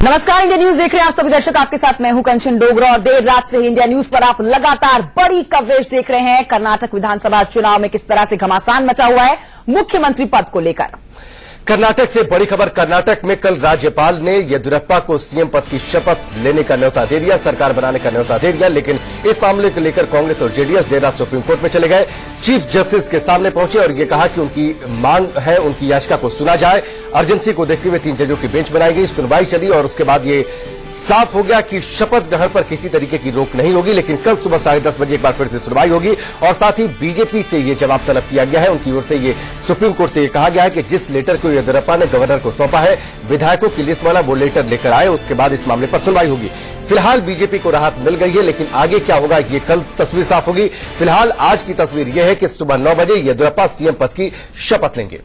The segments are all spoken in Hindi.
नमस्कार, इंडिया न्यूज देख रहे हैं आप सभी दर्शक। आपके साथ मैं हूं कंचन डोगरा और देर रात से इंडिया न्यूज पर आप लगातार बड़ी कवरेज देख रहे हैं। कर्नाटक विधानसभा चुनाव में किस तरह से घमासान मचा हुआ है मुख्यमंत्री पद को लेकर। कर्नाटक से बड़ी खबर। कर्नाटक में कल राज्यपाल ने येदियुरप्पा को सीएम पद की शपथ लेने का न्योता दे दिया, सरकार बनाने का न्योता दे दिया। लेकिन इस मामले को लेकर कांग्रेस और जेडीएस देर रात सुप्रीम कोर्ट में चले गए, चीफ जस्टिस के सामने पहुंचे और ये कहा कि उनकी मांग है, उनकी याचिका को सुना जाए। अर्जेंसी को देखते हुए 3 जजों की बेंच बनाई गई, सुनवाई चली और उसके बाद ये साफ हो गया कि शपथ ग्रहण पर किसी तरीके की रोक नहीं होगी। लेकिन कल सुबह 10:30 बजे एक बार फिर से सुनवाई होगी और साथ ही बीजेपी से ये जवाब तलब किया गया है। उनकी ओर से ये सुप्रीम कोर्ट से ये कहा गया है कि जिस लेटर को येदियुरप्पा ने गवर्नर को सौंपा है, विधायकों की लिस्ट वाला वो लेटर लेकर आए, उसके बाद इस मामले पर सुनवाई होगी। फिलहाल बीजेपी को राहत मिल गई है, लेकिन आगे क्या होगा ये कल तस्वीर साफ होगी। फिलहाल आज की तस्वीर यह है कि सुबह 9 बजे येदियुरप्पा सीएम पद की शपथ लेंगे।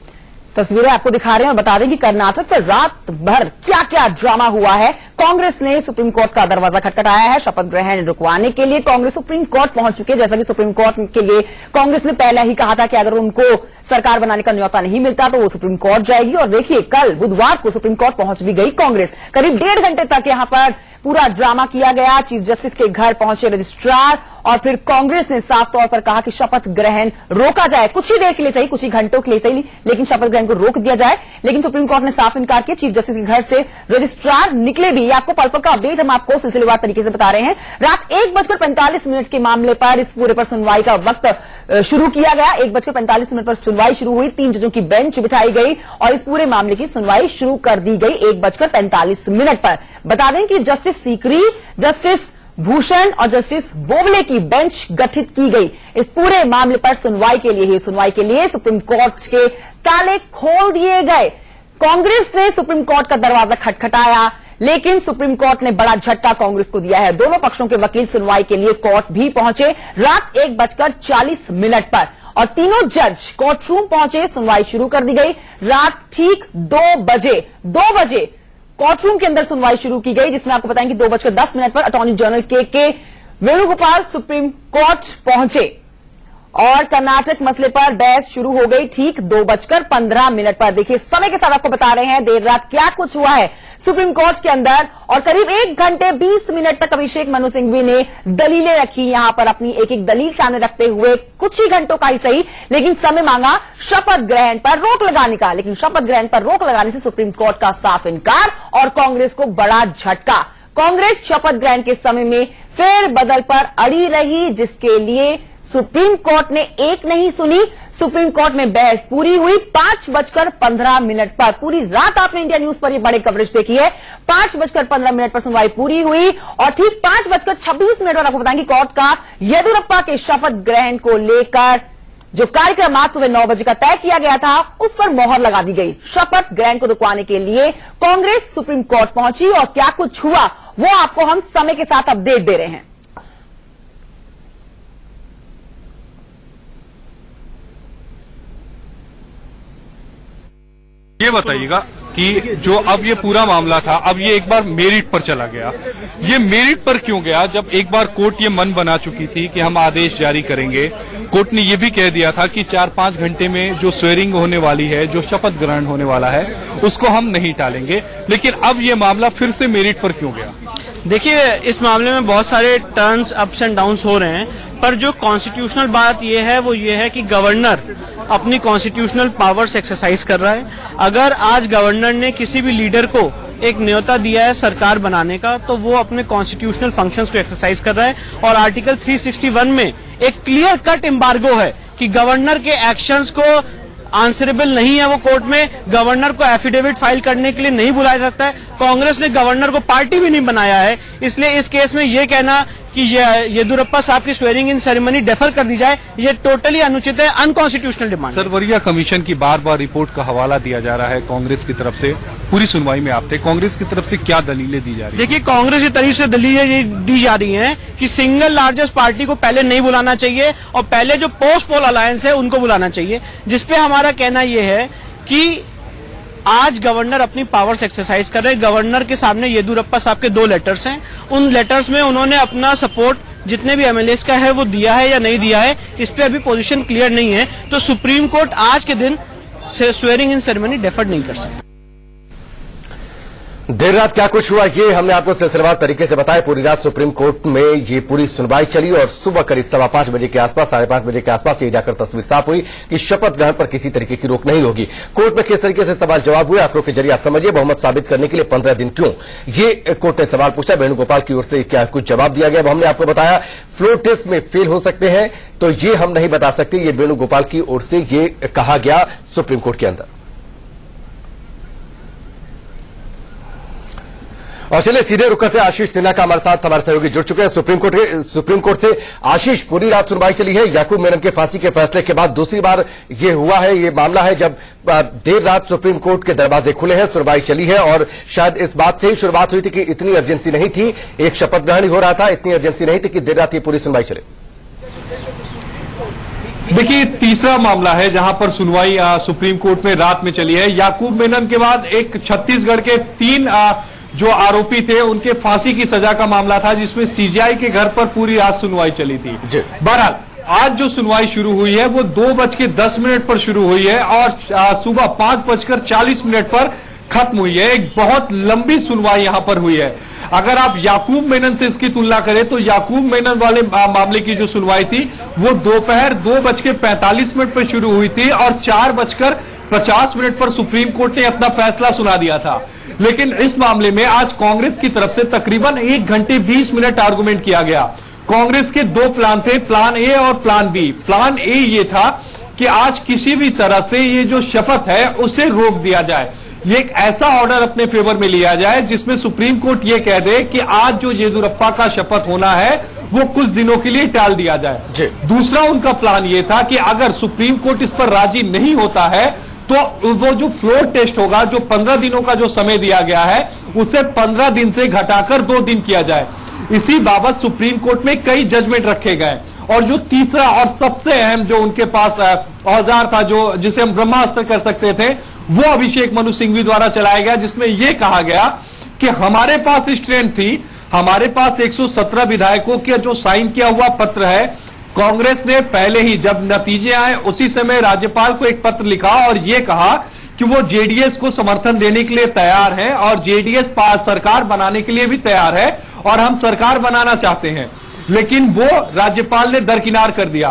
तस्वीरें आपको दिखा रहे हैं और बता दें कि कर्नाटक पर रात भर क्या क्या ड्रामा हुआ है। कांग्रेस ने सुप्रीम कोर्ट का दरवाजा खटखटाया है शपथ ग्रहण रुकवाने के लिए। कांग्रेस सुप्रीम कोर्ट पहुंच चुके हैं। जैसा कि सुप्रीम कोर्ट के लिए कांग्रेस ने पहले ही कहा था कि अगर उनको सरकार बनाने का न्योता नहीं मिलता तो वो सुप्रीम कोर्ट जाएगी। और देखिए, कल बुधवार को सुप्रीम कोर्ट पहुंच भी गई कांग्रेस। करीब 1.5 घंटे तक यहां पर पूरा ड्रामा किया गया। चीफ जस्टिस के घर पहुंचे रजिस्ट्रार और फिर कांग्रेस ने साफ तौर पर कहा कि शपथ ग्रहण रोका जाए, कुछ ही देर के लिए सही, कुछ ही घंटों के लिए सही, लेकिन शपथ ग्रहण को रोक दिया जाए। लेकिन सुप्रीम कोर्ट ने साफ इनकार किया। चीफ जस्टिस के घर से रजिस्ट्रार निकले भी। आपको पल पल का अपडेट हम आपको सिलसिलेवार तरीके से बता रहे हैं। रात 1:45 के मामले पर इस पूरे पर सुनवाई का वक्त शुरू किया गया। 1:45 पर सुनवाई शुरू हुई, 3 जजों की बेंच बिठाई गई और इस पूरे मामले की सुनवाई शुरू कर दी गई 1:45 पर। बता दें कि जस्टिस सीकरी, जस्टिस भूषण और जस्टिस बोबले की बेंच गठित की गई इस पूरे मामले पर सुनवाई के लिए ही। सुनवाई के लिए सुप्रीम कोर्ट के ताले खोल दिए गए। कांग्रेस ने सुप्रीम कोर्ट का दरवाजा खटखटाया, लेकिन सुप्रीम कोर्ट ने बड़ा झटका कांग्रेस को दिया है। दोनों पक्षों के वकील सुनवाई के लिए कोर्ट भी पहुंचे रात 1:40 पर और तीनों जज कोर्ट रूम पहुंचे। सुनवाई शुरू कर दी गई। रात ठीक 2 बजे कोर्ट रूम के अंदर सुनवाई शुरू की गई, जिसमें आपको बताएं कि 2:10 पर अटॉर्नी जनरल के वेणुगोपाल सुप्रीम कोर्ट पहुंचे और कर्नाटक मसले पर बहस शुरू हो गई ठीक 2:15 पर। देखिए, समय के साथ आपको बता रहे हैं देर रात क्या कुछ हुआ है सुप्रीम कोर्ट के अंदर। और करीब 1 घंटे 20 मिनट तक अभिषेक मनु सिंघवी ने दलीलें रखी। यहां पर अपनी एक एक दलील सामने रखते हुए कुछ ही घंटों का ही सही, लेकिन समय मांगा शपथ ग्रहण पर रोक लगाने का। लेकिन शपथ ग्रहण पर रोक लगाने से सुप्रीम कोर्ट का साफ इनकार और कांग्रेस को बड़ा झटका। कांग्रेस शपथ ग्रहण के समय में फेर बदल पर अड़ी रही, जिसके लिए सुप्रीम कोर्ट ने एक नहीं सुनी। सुप्रीम कोर्ट में बहस पूरी हुई 5:15 पर। पूरी रात आपने इंडिया न्यूज पर ये बड़े कवरेज देखी है। 5:15 पर सुनवाई पूरी हुई और ठीक 5:26 पर आपको बताएंगे कोर्ट का येदियुरप्पा के शपथ ग्रहण को लेकर जो कार्यक्रम आज सुबह 9 बजे का तय किया गया था, उस पर मोहर लगा दी गई। शपथ ग्रहण को रुकवाने के लिए कांग्रेस सुप्रीम कोर्ट पहुंची और क्या कुछ हुआ वो आपको हम समय के साथ अपडेट दे रहे हैं। ये बताइएगा कि जो अब ये पूरा मामला था, अब ये एक बार मेरिट पर चला गया। ये मेरिट पर क्यों गया? जब एक बार कोर्ट ये मन बना चुकी थी कि हम आदेश जारी करेंगे। कोर्ट ने ये भी कह दिया था कि 4-5 घंटे में जो स्वेरिंग होने वाली है, जो शपथ ग्रहण होने वाला है, उसको हम नहीं टालेंगे। लेकिन अब ये मामला फिर से मेरिट पर क्यों गया? देखिए, इस मामले में बहुत सारे टर्न्स अप्स एंड डाउन्स हो रहे हैं, पर जो कॉन्स्टिट्यूशनल बात यह है वो ये है कि गवर्नर अपनी कॉन्स्टिट्यूशनल पावर्स एक्सरसाइज कर रहा है। अगर आज गवर्नर ने किसी भी लीडर को एक न्योता दिया है सरकार बनाने का, तो वो अपने कॉन्स्टिट्यूशनल फंक्शंस को एक्सरसाइज कर रहा है। और आर्टिकल 361 में एक क्लियर कट एम्बार्गो है कि गवर्नर के एक्शंस को आंसरेबल नहीं है। वो कोर्ट में गवर्नर को एफिडेविट फाइल करने के लिए नहीं बुलाया सकता है। कांग्रेस ने गवर्नर को पार्टी भी नहीं बनाया है, इसलिए इस केस में ये कहना कि येदियुरप्पा साहब की स्वेरिंग इन सेरेमनी डेफर कर दी जाए, ये टोटली अनुचित है, अनकॉन्स्टिट्यूशनल डिमांड। सर, वरीय कमीशन की बार बार रिपोर्ट का हवाला दिया जा रहा है कांग्रेस की तरफ से। पूरी सुनवाई में आप थे, कांग्रेस की तरफ से क्या दलीलें दी जा रही है? देखिए, कांग्रेस की तरफ से दलीलें दी जा रही हैं कि सिंगल लार्जेस्ट पार्टी को पहले नहीं बुलाना चाहिए और पहले जो पोस्ट पोल अलायंस है उनको बुलाना चाहिए। जिसपे हमारा कहना यह है कि आज गवर्नर अपनी पावर्स एक्सरसाइज कर रहे हैं। गवर्नर के सामने येदियुरप्पा साहब के 2 लेटर्स हैं। उन लेटर्स में उन्होंने अपना सपोर्ट जितने भी एमएलएस का है वो दिया है या नहीं दिया है, इस पे अभी पोजीशन क्लियर नहीं है। तो सुप्रीम कोर्ट आज के दिन स्वेरिंग इन सेरेमनी डेफर नहीं कर सकता। देर रात क्या कुछ हुआ ये हमने आपको सिलसिलेवार तरीके से बताया। पूरी रात सुप्रीम कोर्ट में ये पूरी सुनवाई चली और सुबह करीब 5:15 बजे के आसपास 5:30 बजे के आसपास ये जाकर तस्वीर साफ हुई कि शपथ ग्रहण पर किसी तरीके की रोक नहीं होगी। कोर्ट में किस तरीके से सवाल जवाब हुए आंकड़ों के जरिए आप समझिए। बहुमत साबित करने के लिए 15 दिन क्यों, ये कोर्ट ने सवाल पूछा। वेणुगोपाल की ओर से क्या कुछ जवाब दिया गया वो हमने आपको बताया। फ्लोर टेस्ट में फेल हो सकते हैं तो ये हम नहीं बता सकते, ये वेणुगोपाल की ओर से ये कहा गया सुप्रीम कोर्ट के अंदर। और चलिए सीधे रुक करते आशीष सिन्हा का हमारे साथ हमारे सहयोगी जुड़ चुके हैं सुप्रीम कोर्ट से। आशीष, पूरी रात सुनवाई चली है याकूब मेनन के फांसी के फैसले के बाद दूसरी बार ये हुआ है, ये मामला है जब देर रात सुप्रीम कोर्ट के दरवाजे खुले हैं, सुनवाई चली है और शायद इस बात से ही शुरुआत हुई थी कि इतनी अर्जेंसी नहीं थी, एक शपथ ग्रहण ही हो रहा था, इतनी अर्जेंसी नहीं थी कि देर रात ये पूरी सुनवाई चले। देखिए, तीसरा मामला है जहां पर सुनवाई सुप्रीम कोर्ट में रात में चली है। याकूब मेनन के बाद एक छत्तीसगढ़ के 3 जो आरोपी थे उनके फांसी की सजा का मामला था जिसमें सीजीआई के घर पर पूरी रात सुनवाई चली थी। बहरहाल आज जो सुनवाई शुरू हुई है वो 2:10 पर शुरू हुई है और सुबह 5:40 पर खत्म हुई है। एक बहुत लंबी सुनवाई यहां पर हुई है। अगर आप याकूब मेनन से इसकी तुलना करें तो याकूब मेनन वाले मामले की जो सुनवाई थी वो दोपहर 2:45 पर शुरू हुई थी और 4:50 पर सुप्रीम कोर्ट ने अपना फैसला सुना दिया था। लेकिन इस मामले में आज कांग्रेस की तरफ से तकरीबन 1 घंटे 20 मिनट आर्गुमेंट किया गया। कांग्रेस के 2 प्लान थे, प्लान ए और प्लान बी। प्लान ए ये था कि आज किसी भी तरह से ये जो शपथ है उसे रोक दिया जाए, ये एक ऐसा ऑर्डर अपने फेवर में लिया जाए जिसमें सुप्रीम कोर्ट ये कह दे कि आज जो येदियुरप्पा का शपथ होना है वो कुछ दिनों के लिए टाल दिया जाए। दूसरा उनका प्लान ये था कि अगर सुप्रीम कोर्ट इस पर राजी नहीं होता है तो वो जो फ्लोर टेस्ट होगा, जो 15 दिनों का जो समय दिया गया है उसे 15 दिन से घटाकर 2 दिन किया जाए। इसी बाबत सुप्रीम कोर्ट में कई जजमेंट रखे गए और जो तीसरा और सबसे अहम जो उनके पास औजार था, जो जिसे हम ब्रह्मास्त्र कर सकते थे, वो अभिषेक मनु सिंघवी द्वारा चलाया गया, जिसमें यह कहा गया कि हमारे पास स्ट्रेंथ थी, हमारे पास 117 विधायकों के जो साइन किया हुआ पत्र है। कांग्रेस ने पहले ही जब नतीजे आए उसी समय राज्यपाल को एक पत्र लिखा और ये कहा कि वो जेडीएस को समर्थन देने के लिए तैयार है और जेडीएस सरकार बनाने के लिए भी तैयार है और हम सरकार बनाना चाहते हैं। लेकिन वो राज्यपाल ने दरकिनार कर दिया।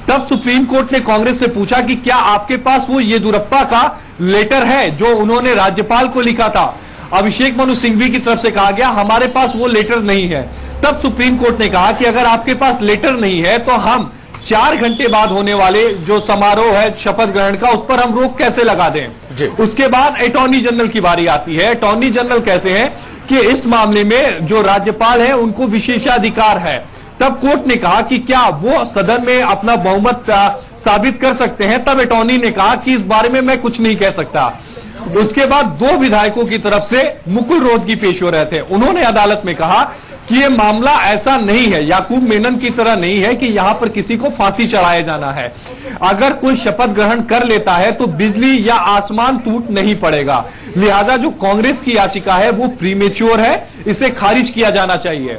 तब सुप्रीम कोर्ट ने कांग्रेस से पूछा कि क्या आपके पास वो येदियुरप्पा का लेटर है जो उन्होंने राज्यपाल को लिखा था। अभिषेक मनु सिंघवी की तरफ से कहा गया हमारे पास वो लेटर नहीं है। तब सुप्रीम कोर्ट ने कहा कि अगर आपके पास लेटर नहीं है तो हम 4 घंटे बाद होने वाले जो समारोह है शपथ ग्रहण का, उस पर हम रोक कैसे लगा दें। उसके बाद अटॉर्नी जनरल की बारी आती है। अटॉर्नी जनरल कहते हैं कि इस मामले में जो राज्यपाल है उनको विशेषाधिकार है। तब कोर्ट ने कहा कि क्या वो सदन में अपना बहुमत साबित कर सकते हैं। तब अटॉर्नी ने कहा कि इस बारे में मैं कुछ नहीं कह सकता। उसके बाद 2 विधायकों की तरफ से मुकुल रोहतगी पेश हो रहे थे। उन्होंने अदालत में कहा कि ये मामला ऐसा नहीं है, याकूब मेनन की तरह नहीं है कि यहां पर किसी को फांसी चढ़ाया जाना है। अगर कोई शपथ ग्रहण कर लेता है तो बिजली या आसमान टूट नहीं पड़ेगा। लिहाजा जो कांग्रेस की याचिका है वो प्रीमेच्योर है, इसे खारिज किया जाना चाहिए।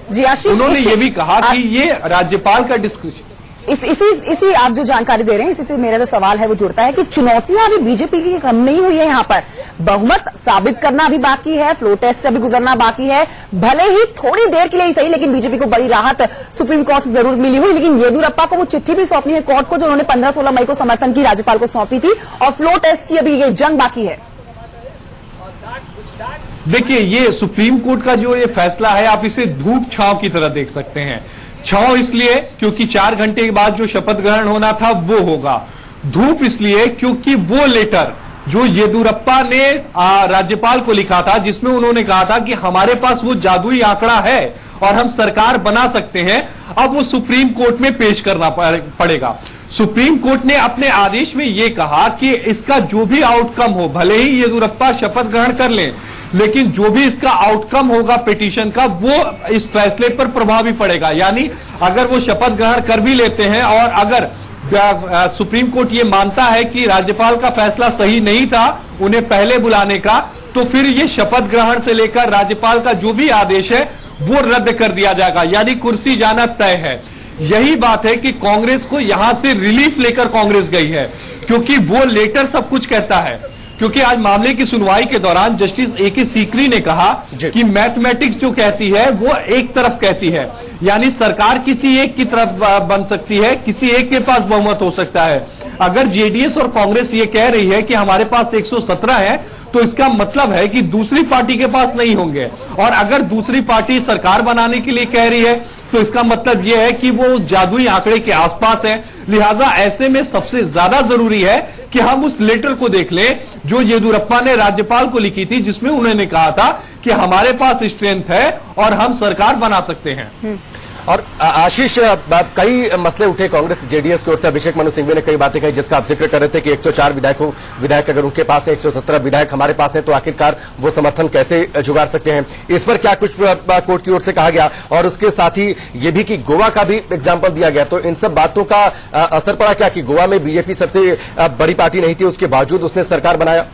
उन्होंने ये भी कहा कि ये राज्यपाल का डिस्कशन इसी आप जो जानकारी दे रहे हैं, इसी से मेरा जो सवाल है वो जुड़ता है कि चुनौतियां अभी बीजेपी की कम नहीं हुई है। यहाँ पर बहुमत साबित करना अभी बाकी है, फ्लोर टेस्ट से अभी गुजरना बाकी है। भले ही थोड़ी देर के लिए ही सही, लेकिन बीजेपी को बड़ी राहत सुप्रीम कोर्ट से जरूर मिली हुई। लेकिन येदियुरप्पा को वो चिट्ठी भी सौंपनी है कोर्ट को, जो उन्होंने 15-16 मई को समर्थन की राज्यपाल को सौंपी थी, और फ्लोर टेस्ट की अभी ये जंग बाकी है। देखिए, ये सुप्रीम कोर्ट का जो ये फैसला है आप इसे धूप छांव की तरह देख सकते हैं। छांव इसलिए क्योंकि 4 घंटे के बाद जो शपथ ग्रहण होना था वो होगा। धूप इसलिए क्योंकि वो लेटर जो येदियुरप्पा ने राज्यपाल को लिखा था, जिसमें उन्होंने कहा था कि हमारे पास वो जादुई आंकड़ा है और हम सरकार बना सकते हैं, अब वो सुप्रीम कोर्ट में पेश करना पड़ेगा। सुप्रीम कोर्ट ने अपने आदेश में ये कहा कि इसका जो भी आउटकम हो, भले ही येदियुरप्पा शपथ ग्रहण कर लें, लेकिन जो भी इसका आउटकम होगा पिटीशन का, वो इस फैसले पर प्रभावी पड़ेगा। यानी अगर वो शपथ ग्रहण कर भी लेते हैं और अगर सुप्रीम कोर्ट ये मानता है कि राज्यपाल का फैसला सही नहीं था उन्हें पहले बुलाने का, तो फिर ये शपथ ग्रहण से लेकर राज्यपाल का जो भी आदेश है वो रद्द कर दिया जाएगा, यानी कुर्सी जाना तय है। यही बात है कि कांग्रेस को यहां से रिलीफ लेकर कांग्रेस गई है, क्योंकि वो लेटर सब कुछ कहता है। क्योंकि आज मामले की सुनवाई के दौरान जस्टिस ए के सीकरी ने कहा कि मैथमेटिक्स जो कहती है वो एक तरफ कहती है, यानी सरकार किसी एक की तरफ बन सकती है, किसी एक के पास बहुमत हो सकता है। अगर जेडीएस और कांग्रेस ये कह रही है कि हमारे पास 117 है, तो इसका मतलब है कि दूसरी पार्टी के पास नहीं होंगे, और अगर दूसरी पार्टी सरकार बनाने के लिए कह रही है तो इसका मतलब यह है कि वो जादुई आंकड़े के आसपास है। लिहाजा ऐसे में सबसे ज्यादा जरूरी है कि हम उस लेटर को देख लें जो येदियुरप्पा ने राज्यपाल को लिखी थी, जिसमें उन्होंने कहा था कि हमारे पास स्ट्रेंथ है और हम सरकार बना सकते हैं। और आशीष, कई मसले उठे कांग्रेस जेडीएस की ओर से। अभिषेक मनु सिंघवी ने कई बातें कही जिसका आप जिक्र कर रहे थे कि 104 विधायक अगर उनके पास है, 117 विधायक हमारे पास है, तो आखिरकार वो समर्थन कैसे जुगाड़ सकते हैं। इस पर क्या कुछ कोर्ट की ओर से कहा गया, और उसके साथ ही ये भी कि गोवा का भी एग्जाम्पल दिया गया। तो इन सब बातों का असर पड़ा क्या कि गोवा में बीजेपी सबसे बड़ी पार्टी नहीं थी, उसके बावजूद उसने सरकार बनाया?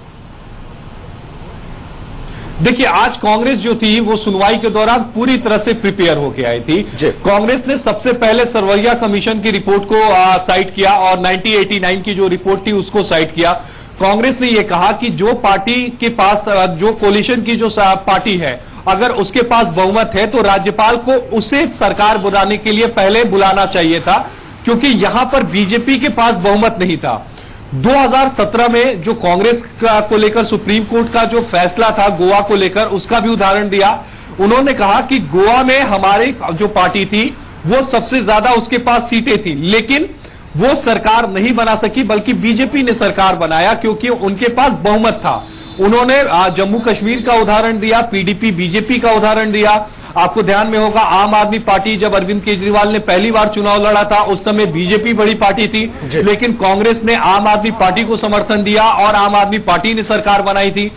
देखिए, आज कांग्रेस जो थी वो सुनवाई के दौरान पूरी तरह से प्रिपेयर होकर आई थी। कांग्रेस ने सबसे पहले सरवैया कमीशन की रिपोर्ट को साइट किया और 1989 की जो रिपोर्ट थी उसको साइट किया। कांग्रेस ने यह कहा कि जो पार्टी के पास, जो कोलिशन की जो पार्टी है, अगर उसके पास बहुमत है तो राज्यपाल को उसे सरकार बनाने के लिए पहले बुलाना चाहिए था, क्योंकि यहां पर बीजेपी के पास बहुमत नहीं था। 2017 में जो कांग्रेस को लेकर सुप्रीम कोर्ट का जो फैसला था गोवा को लेकर, उसका भी उदाहरण दिया। उन्होंने कहा कि गोवा में हमारी जो पार्टी थी वो सबसे ज्यादा उसके पास सीटें थी, लेकिन वो सरकार नहीं बना सकी, बल्कि बीजेपी ने सरकार बनाया क्योंकि उनके पास बहुमत था। उन्होंने जम्मू कश्मीर का उदाहरण दिया, पीडीपी बीजेपी का उदाहरण दिया। आपको ध्यान में होगा, आम आदमी पार्टी जब अरविंद केजरीवाल ने पहली बार चुनाव लड़ा था उस समय बीजेपी बड़ी पार्टी थी, लेकिन कांग्रेस ने आम आदमी पार्टी को समर्थन दिया और आम आदमी पार्टी ने सरकार बनाई थी।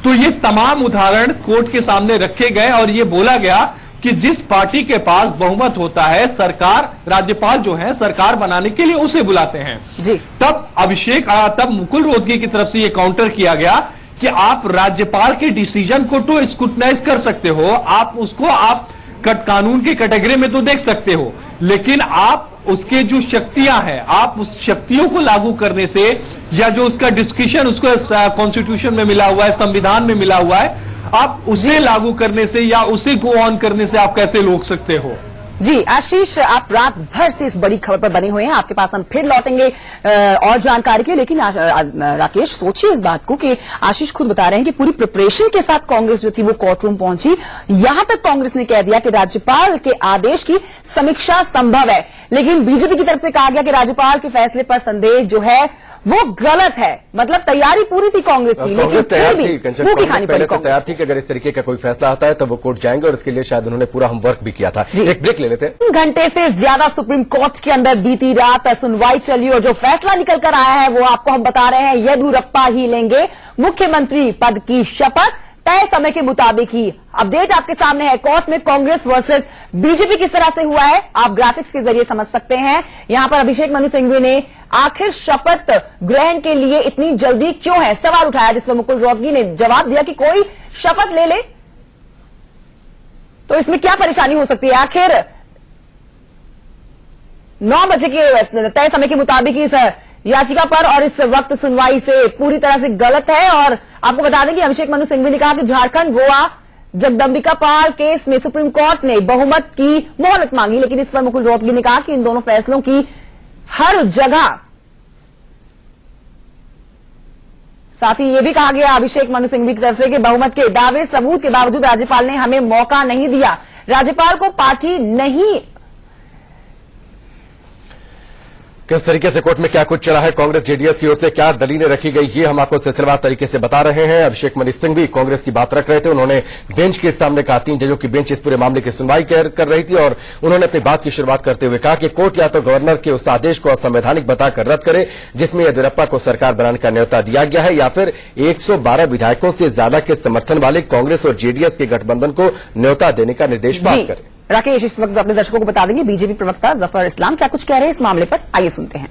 तो ये तमाम उदाहरण कोर्ट के सामने रखे गए और ये बोला गया कि जिस पार्टी के पास बहुमत होता है, सरकार, राज्यपाल जो है सरकार बनाने के लिए उसे बुलाते हैं। तब मुकुल रोहतगी की तरफ से ये काउंटर किया गया कि आप राज्यपाल के डिसीजन को तो स्क्रूटनाइज कर सकते हो, आप उसको आप कानून के कैटेगरी में तो देख सकते हो, लेकिन आप उसके जो शक्तियां हैं, आप उस शक्तियों को लागू करने से, या जो उसका डिस्क्रिप्शन उसको कॉन्स्टिट्यूशन में मिला हुआ है, संविधान में मिला हुआ है, आप उसे लागू करने से या उसे गो ऑन करने से आप कैसे रोक सकते हो। जी आशीष, आप रात भर से इस बड़ी खबर पर बने हुए हैं, आपके पास हम फिर लौटेंगे और जानकारी के लिए। लेकिन राकेश, सोचिए इस बात को कि आशीष खुद बता रहे हैं कि पूरी प्रिपरेशन के साथ कांग्रेस जो थी वो कोर्ट रूम पहुंची। यहां तक कांग्रेस ने कह दिया कि राज्यपाल के आदेश की समीक्षा संभव है, लेकिन बीजेपी की तरफ से कहा गया कि राज्यपाल के फैसले पर संदेह जो है वो गलत है। मतलब तैयारी पूरी थी कांग्रेस की, लेकिन फिर भी मुंह की खानी पड़ी। तैयार थी कि अगर इस तरीके का कोई फैसला आता है तो वो कोर्ट जाएंगे, और इसके लिए शायद उन्होंने पूरा होमवर्क भी किया था। एक ब्रेक ले लेते हैं। घंटे से ज्यादा सुप्रीम कोर्ट के अंदर बीती रात सुनवाई चली और जो फैसला निकल कर आया है वो आपको हम बता रहे हैं। येदियुरप्पा ही लेंगे मुख्यमंत्री पद की शपथ, तय समय के मुताबिक ही। अपडेट आपके सामने है, कोर्ट में कांग्रेस वर्सेस बीजेपी किस तरह से हुआ है आप ग्राफिक्स के जरिए समझ सकते हैं। यहां पर अभिषेक मनु सिंघवी ने आखिर शपथ ग्रहण के लिए इतनी जल्दी क्यों है सवाल उठाया, जिस पर मुकुल रोहतगी ने जवाब दिया कि कोई शपथ ले ले तो इसमें क्या परेशानी हो सकती है। आखिर 9 बजे के तय समय के मुताबिक इस याचिका पर और इस वक्त सुनवाई से पूरी तरह से गलत है। और आपको बता दें कि अभिषेक मनु सिंघवी ने कहा कि झारखंड गोवा जगदंबिका पाल केस में सुप्रीम कोर्ट ने बहुमत की मोहलत मांगी, लेकिन इस पर मुकुल रोहतगी ने कहा कि इन दोनों फैसलों की हर जगह, साथ ही यह भी कहा गया अभिषेक मनु सिंघवी की तरफ से कि बहुमत के दावे सबूत के बावजूद राज्यपाल ने हमें मौका नहीं दिया, राज्यपाल को पार्टी नहीं। किस तरीके से कोर्ट में क्या कुछ चला है, कांग्रेस जेडीएस की ओर से क्या दलीलें रखी गई, ये हम आपको सिलसिलेवार तरीके से बता रहे हैं। अभिषेक मनु सिंघवी कांग्रेस की बात रख रहे थे। उन्होंने बेंच के सामने कहा, 3 जजों की बेंच इस पूरे मामले की सुनवाई कर रही थी, और उन्होंने अपनी बात की शुरुआत करते हुए कहा कि कोर्ट या तो गवर्नर के उस आदेश को असंवैधानिक बताकर रद्द करे जिसमें येदियुरप्पा को सरकार बनाने का न्योता दिया गया है, या फिर 112 विधायकों से ज्यादा के समर्थन वाले कांग्रेस और जेडीएस के गठबंधन को न्योता देने का निर्देश पास करे। राकेश, इस वक्त अपने दर्शकों को बता देंगे बीजेपी प्रवक्ता जफर इस्लाम क्या कुछ कह रहे हैं इस मामले पर, आइए सुनते हैं।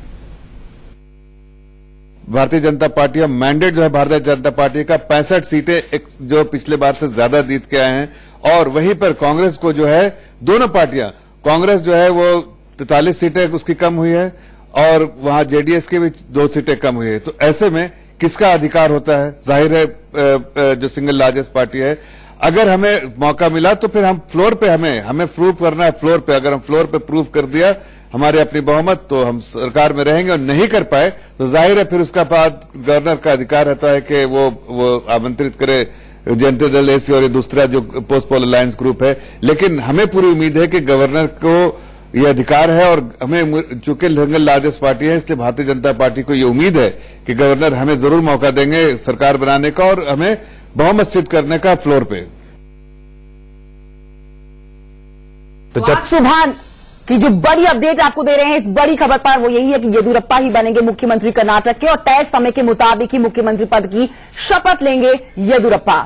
भारतीय जनता पार्टी का मैंडेट जो है भारतीय जनता पार्टी का 65 सीटें जो पिछले बार से ज्यादा जीत के आए हैं, और वहीं पर कांग्रेस को जो है दोनों पार्टियां, कांग्रेस जो है वो 43 सीटें उसकी कम हुई है और वहां जेडीएस की भी 2 सीटें कम हुई है। तो ऐसे में किसका अधिकार होता है। जाहिर है जो सिंगल लार्जेस्ट पार्टी है, अगर हमें मौका मिला तो फिर हम फ्लोर पे हमें प्रूव करना है। फ्लोर पे अगर हम फ्लोर पे प्रूव कर दिया हमारे अपनी बहुमत, तो हम सरकार में रहेंगे, और नहीं कर पाए तो जाहिर है फिर उसका बाद गवर्नर का अधिकार रहता है कि वो आमंत्रित करे जनता दल एसी और ये दूसरा जो पोस्ट पोल अलायंस ग्रुप है। लेकिन हमें पूरी उम्मीद है कि गवर्नर को ये अधिकार है, और हमें चूंकि सिंगल लार्जेस्ट पार्टी है इसलिए भारतीय जनता पार्टी को ये उम्मीद है कि गवर्नर हमें जरूर मौका देंगे सरकार बनाने का और हमें बहुमत सिद्ध करने का फ्लोर पे। तो आज सुबह की जो बड़ी अपडेट आपको दे रहे हैं इस बड़ी खबर पर वो यही है कि येदियुरप्पा ही बनेंगे मुख्यमंत्री कर्नाटक के, और तय समय के मुताबिक ही मुख्यमंत्री पद की शपथ लेंगे येदियुरप्पा।